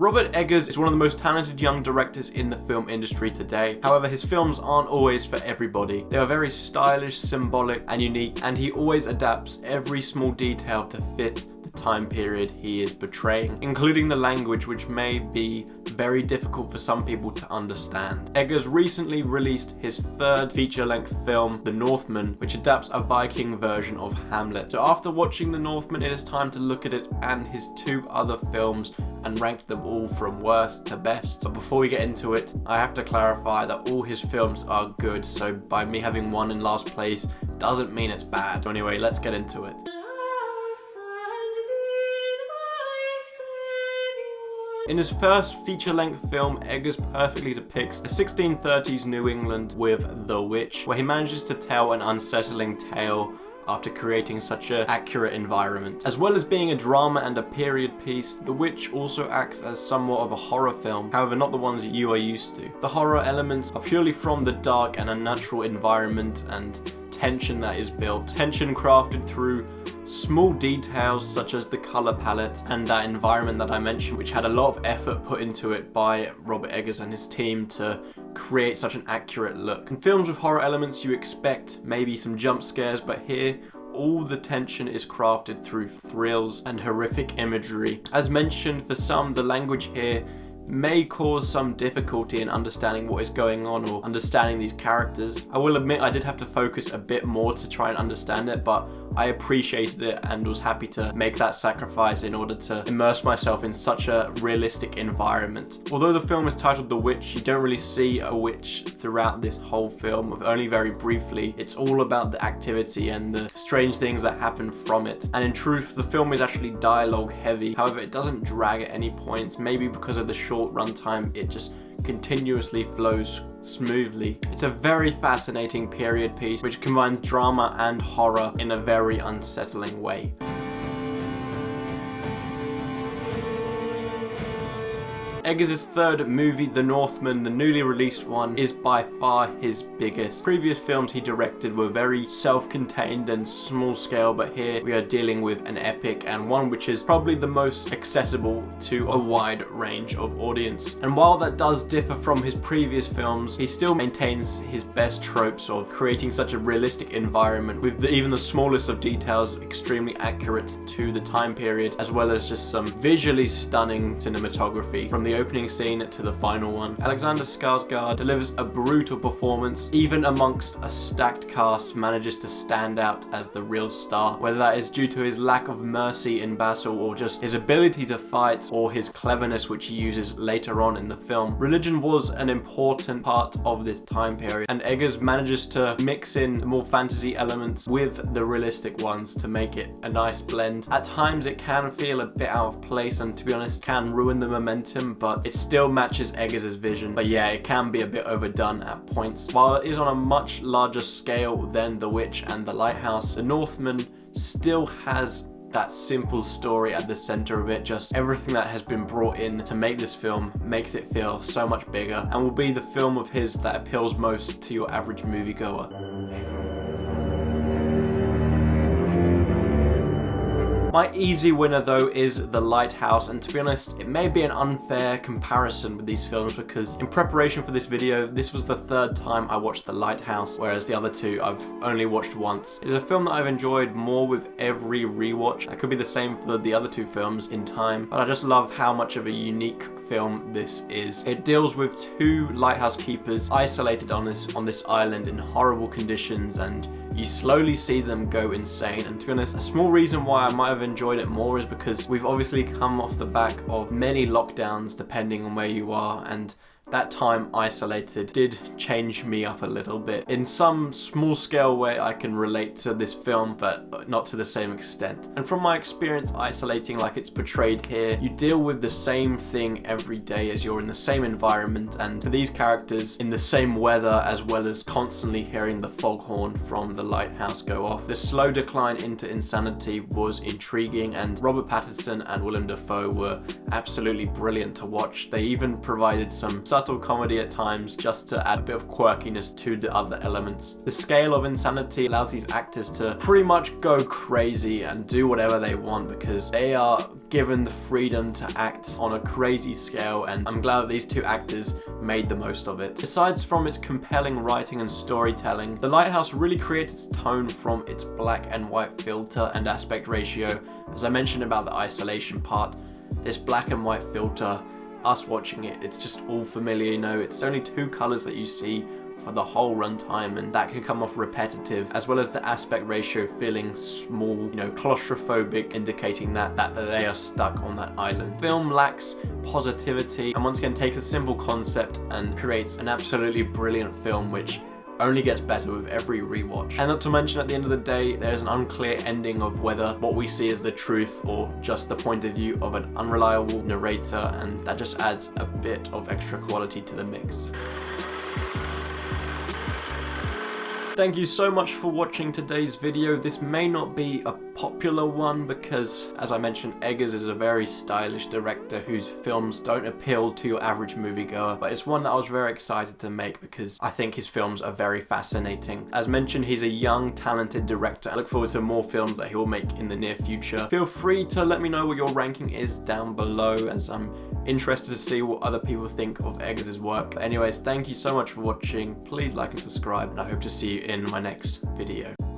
Robert Eggers is one of the most talented young directors in the film industry today. However, his films aren't always for everybody. They are very stylish, symbolic, and unique, and he always adapts every small detail to fit the time period he is portraying, including the language, which may be very difficult for some people to understand. Eggers recently released his third feature-length film, The Northman, which adapts a Viking version of Hamlet. So after watching The Northman, it is time to look at it and his two other films and rank them all from worst to best. But before we get into it, I have to clarify that all his films are good, so by me having one in last place doesn't mean it's bad. So anyway, let's get into it. In his first feature-length film, Eggers perfectly depicts a 1630s New England with The Witch, where he manages to tell an unsettling tale after creating such an accurate environment. As well as being a drama and a period piece, The Witch also acts as somewhat of a horror film, however not the ones that you are used to. The horror elements are purely from the dark and unnatural environment and tension that is built. Tension crafted through small details such as the color palette and that environment that I mentioned, which had a lot of effort put into it by Robert Eggers and his team to create such an accurate look. In films with horror elements, you expect maybe some jump scares, but here all the tension is crafted through thrills and horrific imagery. As mentioned, for some, the language here may cause some difficulty in understanding what is going on or understanding these characters. I will admit I did have to focus a bit more to try and understand it, but I appreciated it and was happy to make that sacrifice in order to immerse myself in such a realistic environment. Although the film is titled The Witch, you don't really see a witch throughout this whole film, only very briefly. It's all about the activity and the strange things that happen from it. And in truth, the film is actually dialogue heavy. However, it doesn't drag at any points, maybe because of the short runtime, it just continuously flows smoothly. It's a very fascinating period piece which combines drama and horror in a very unsettling way. Eggers' third movie, The Northman, the newly released one, is by far his biggest. Previous films he directed were very self-contained and small scale, but here we are dealing with an epic and one which is probably the most accessible to a wide range of audience. And while that does differ from his previous films, he still maintains his best tropes of creating such a realistic environment with even the smallest of details extremely accurate to the time period, as well as just some visually stunning cinematography from the opening scene to the final one. Alexander Skarsgård delivers a brutal performance, even amongst a stacked cast manages to stand out as the real star, whether that is due to his lack of mercy in battle or just his ability to fight or his cleverness which he uses later on in the film. Religion was an important part of this time period, and Eggers manages to mix in the more fantasy elements with the realistic ones to make it a nice blend. At times it can feel a bit out of place and, to be honest, can ruin the momentum, but it still matches Eggers' vision. But yeah, it can be a bit overdone at points. While it is on a much larger scale than The Witch and The Lighthouse, The Northman still has that simple story at the center of it. Just everything that has been brought in to make this film makes it feel so much bigger and will be the film of his that appeals most to your average moviegoer. My easy winner though is The Lighthouse, and to be honest, it may be an unfair comparison with these films because in preparation for this video, this was the third time I watched The Lighthouse, whereas the other two I've only watched once. It is a film that I've enjoyed more with every rewatch. That could be the same for the other two films in time, but I just love how much of a unique film this is. It deals with two lighthouse keepers isolated on this island in horrible conditions, and you slowly see them go insane. And to be honest, a small reason why I might have enjoyed it more is because we've obviously come off the back of many lockdowns depending on where you are, and that time isolated did change me up a little bit. In some small scale way I can relate to this film, but not to the same extent. And from my experience isolating like it's portrayed here, you deal with the same thing every day as you're in the same environment and for these characters in the same weather, as well as constantly hearing the foghorn from the lighthouse go off. The slow decline into insanity was intriguing, and Robert Pattinson and Willem Dafoe were absolutely brilliant to watch. They even provided some subtle comedy at times just to add a bit of quirkiness to the other elements. The scale of insanity allows these actors to pretty much go crazy and do whatever they want because they are given the freedom to act on a crazy scale, and I'm glad that these two actors made the most of it. Besides from its compelling writing and storytelling, The Lighthouse really creates its tone from its black and white filter and aspect ratio. As I mentioned about the isolation part, this black and white filter, us watching it, it's just all familiar, you know, it's only two colors that you see for the whole runtime, and that can come off repetitive, as well as the aspect ratio feeling small, you know, claustrophobic, indicating that they are stuck on that island. The film lacks positivity, and once again takes a simple concept and creates an absolutely brilliant film, which only gets better with every rewatch. And not to mention, at the end of the day, there's an unclear ending of whether what we see is the truth or just the point of view of an unreliable narrator, and that just adds a bit of extra quality to the mix. Thank you so much for watching today's video. This may not be a popular one because, as I mentioned, Eggers is a very stylish director whose films don't appeal to your average moviegoer, but it's one that I was very excited to make because I think his films are very fascinating. As mentioned, he's a young, talented director. I look forward to more films that he will make in the near future. Feel free to let me know what your ranking is down below, as I'm interested to see what other people think of Eggers' work. But anyways, thank you so much for watching. Please like and subscribe, and I hope to see you in my next video.